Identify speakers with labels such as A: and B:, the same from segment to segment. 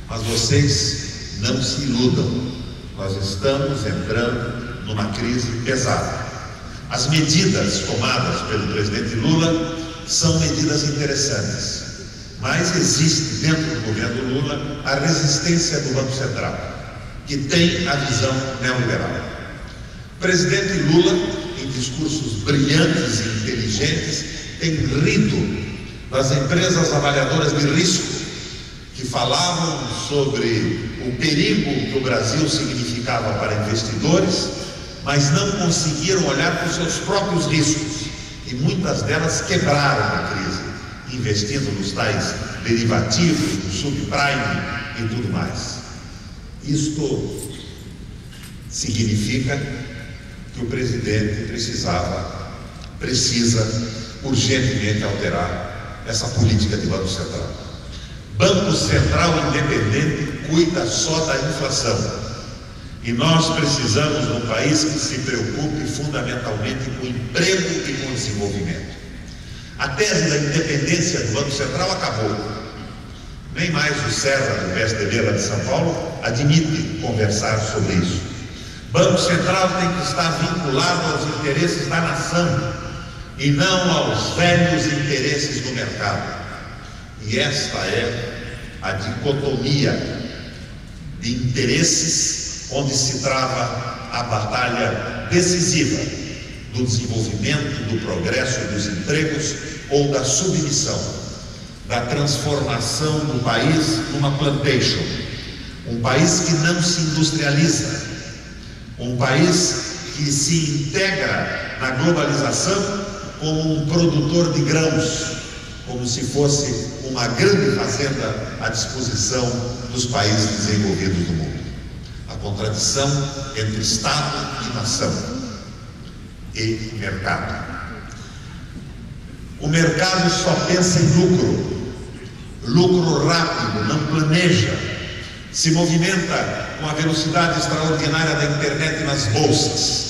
A: Mas vocês não se iludam, nós estamos entrando numa crise pesada. As medidas tomadas pelo presidente Lula são medidas interessantes, mas existe dentro do governo Lula a resistência do Banco Central, que tem a visão neoliberal. O presidente Lula, em discursos brilhantes e inteligentes, tem rido das empresas avaliadoras de risco que falavam sobre o perigo que o Brasil significava para investidores, mas não conseguiram olhar para os seus próprios riscos, e muitas delas quebraram a crise, investindo nos tais derivativos, no subprime e tudo mais. Isto significa que o presidente precisa urgentemente alterar essa política de Banco Central. Banco Central independente cuida só da inflação. E nós precisamos de um país que se preocupe fundamentalmente com emprego e com desenvolvimento. A tese da independência do Banco Central acabou. Nem mais o César, do PSDB lá de São Paulo, admite conversar sobre isso. Banco Central tem que estar vinculado aos interesses da nação e não aos velhos interesses do mercado. E esta é a dicotomia de interesses onde se trava a batalha decisiva do desenvolvimento, do progresso dos empregos ou da submissão, da transformação do país numa plantation, um país que não se industrializa, um país que se integra na globalização como um produtor de grãos, como se fosse uma grande fazenda à disposição dos países desenvolvidos do mundo. A contradição entre Estado e nação e mercado. O mercado só pensa em lucro rápido, não planeja, se movimenta com a velocidade extraordinária da internet nas bolsas,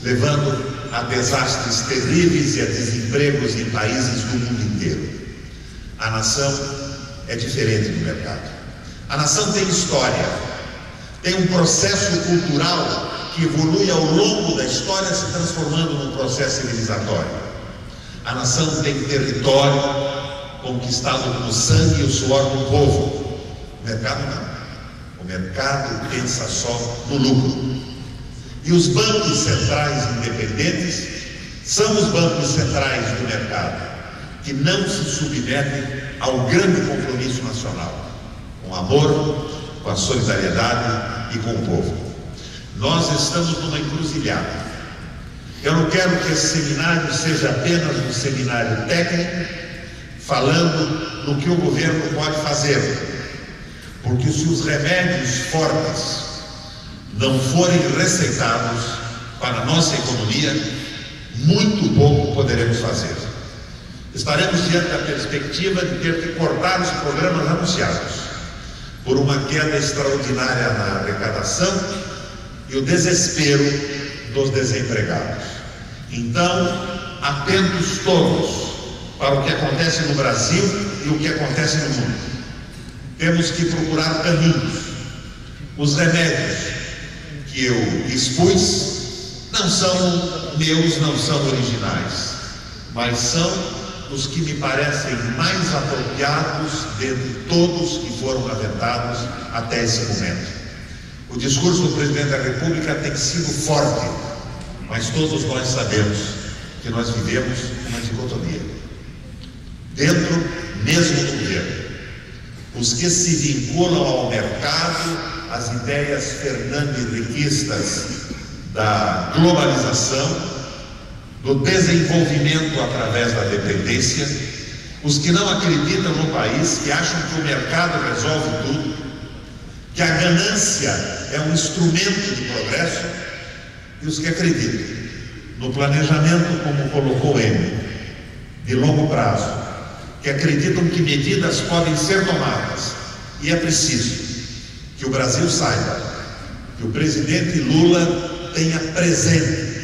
A: levando a desastres terríveis e a desempregos em países do mundo inteiro. A nação é diferente do mercado. A nação tem história, tem um processo cultural que evolui ao longo da história, se transformando num processo civilizatório. A nação tem território conquistado com o sangue e o suor do povo. O mercado não. O mercado pensa só no lucro. E os bancos centrais independentes são os bancos centrais do mercado, que não se submetem ao grande compromisso nacional, com o amor, com a solidariedade e com o povo. Nós estamos numa encruzilhada. Eu não quero que esse seminário seja apenas um seminário técnico, falando no que o governo pode fazer, porque se os remédios fortes não forem receitados para a nossa economia, muito pouco poderemos fazer. Estaremos diante da perspectiva de ter que cortar os programas anunciados, por uma queda extraordinária na arrecadação e o desespero dos desempregados. Então, atentos todos para o que acontece no Brasil e o que acontece no mundo. Temos que procurar caminhos. Os remédios que eu expus não são meus, não são originais, mas são os que me parecem mais apropriados dentre todos que foram aventados até esse momento. O discurso do presidente da República tem sido forte, mas todos nós sabemos que nós vivemos uma dicotomia. Dentro mesmo do governo, os que se vinculam ao mercado, às ideias fernando-henriquistas da globalização, do desenvolvimento através da dependência, os que não acreditam no país, que acham que o mercado resolve tudo, que a ganância é um instrumento de progresso, e os que acreditam no planejamento, como colocou ele, de longo prazo, que acreditam que medidas podem ser tomadas, e é preciso que o Brasil saiba que o presidente Lula tenha presente,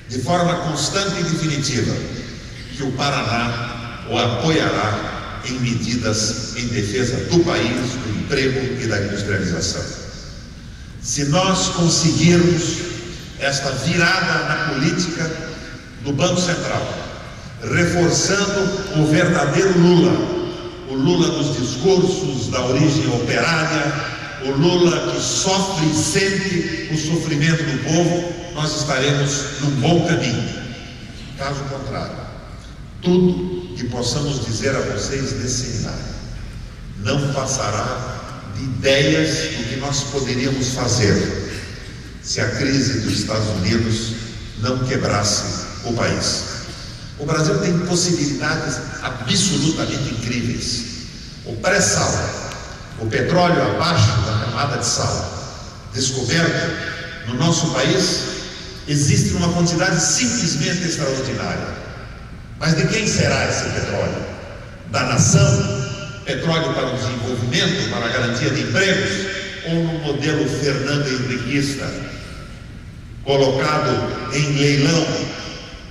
A: de forma constante e definitiva, que o Paraná o apoiará em medidas em defesa do país, do emprego e da industrialização. Se nós conseguirmos esta virada na política do Banco Central, reforçando o verdadeiro Lula, o Lula dos discursos, da origem operária, o Lula que sofre e sente o sofrimento do povo, nós estaremos num bom caminho. Caso contrário, tudo que possamos dizer a vocês nesse seminário não passará de ideias do que nós poderíamos fazer se a crise dos Estados Unidos não quebrasse o país. O Brasil tem possibilidades absolutamente incríveis. O pré-sal, o petróleo abaixo da camada de sal, descoberto no nosso país, existe uma quantidade simplesmente extraordinária. Mas de quem será esse petróleo? Da nação? Petróleo para o desenvolvimento, para a garantia de empregos? Ou no modelo Fernando Henriquista, colocado em leilão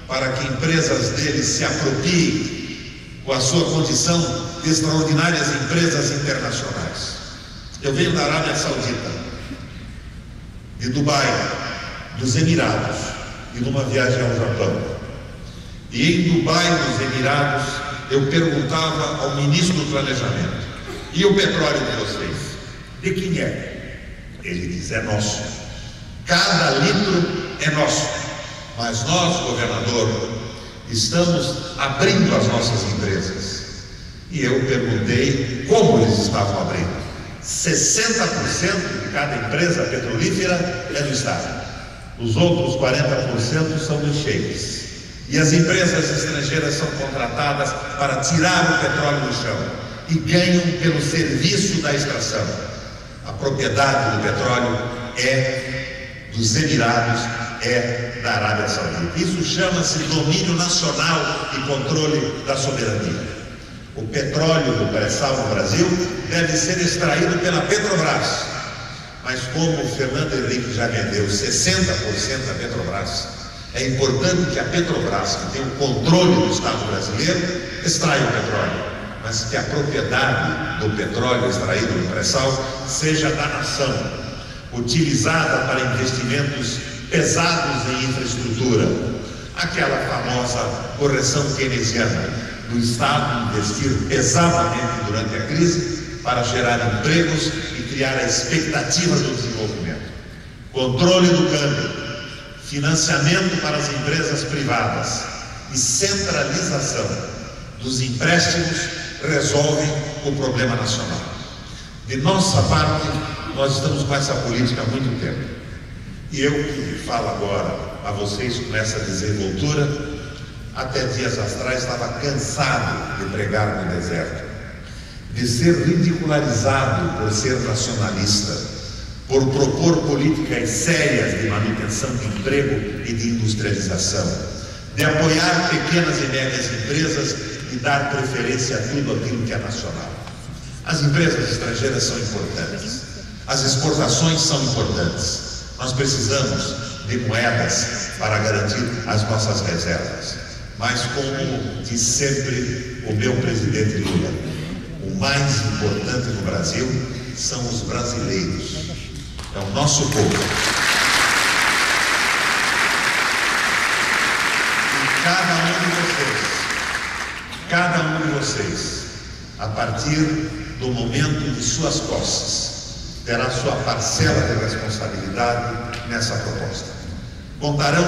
A: para que empresas deles se apropriem com a sua condição de extraordinárias empresas internacionais? Eu venho da Arábia Saudita, de Dubai, dos Emirados, e numa viagem ao Japão. E em Dubai, nos Emirados, eu perguntava ao ministro do Planejamento: e o petróleo de vocês? De quem é? Ele diz: é nosso. Cada litro é nosso. Mas nós, governador, estamos abrindo as nossas empresas. E eu perguntei como eles estavam abrindo. 60% de cada empresa petrolífera é do Estado. Os outros 40% são dos sheiks. E as empresas estrangeiras são contratadas para tirar o petróleo do chão e ganham pelo serviço da extração. A propriedade do petróleo é dos Emirados, é da Arábia Saudita. Isso chama-se domínio nacional e controle da soberania. O petróleo do pré-sal no Brasil deve ser extraído pela Petrobras. Mas como o Fernando Henrique já vendeu 60% da Petrobras, é importante que a Petrobras, que tem o controle do Estado brasileiro, extraia o petróleo, mas que a propriedade do petróleo extraído no pré-sal seja da nação, utilizada para investimentos pesados em infraestrutura. Aquela famosa correção keynesiana do Estado investir pesadamente durante a crise para gerar empregos e criar a expectativa do desenvolvimento. Controle do câmbio, financiamento para as empresas privadas e centralização dos empréstimos resolvem o problema nacional. De nossa parte, nós estamos com essa política há muito tempo. E eu que falo agora a vocês com essa desenvoltura, até dias atrás estava cansado de pregar no deserto, de ser ridicularizado por ser nacionalista, por propor políticas sérias de manutenção de emprego e de industrialização, de apoiar pequenas e médias empresas e dar preferência a tudo aquilo que é nacional. As empresas estrangeiras são importantes, as exportações são importantes. Nós precisamos de moedas para garantir as nossas reservas. Mas, como diz sempre o meu presidente Lula, o mais importante no Brasil são os brasileiros. É o nosso povo. E cada um de vocês, a partir do momento de suas posses, terá sua parcela de responsabilidade nessa proposta. Contarão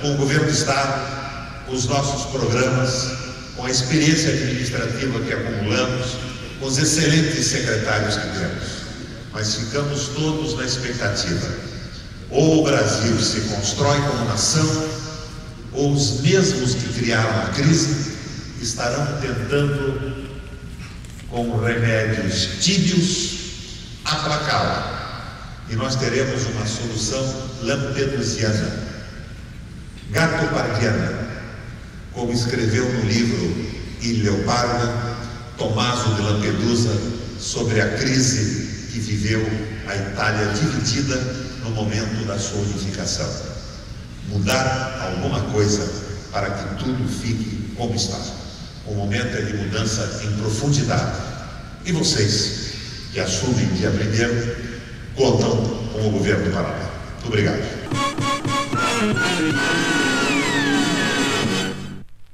A: com o governo do Estado, com os nossos programas, com a experiência administrativa que acumulamos, com os excelentes secretários que temos. Mas ficamos todos na expectativa: ou o Brasil se constrói como nação, ou os mesmos que criaram a crise estarão tentando, com remédios tíbios, aplacá-la. E nós teremos uma solução lampedusiana, gatopardiana, como escreveu no livro Il Leopardo, Tommaso de Lampedusa, sobre a crise que viveu a Itália dividida no momento da sua unificação. Mudar alguma coisa para que tudo fique como está. O momento é de mudança em profundidade. E vocês, que assumem dia 1º, contam com o governo do Paraná. Muito obrigado.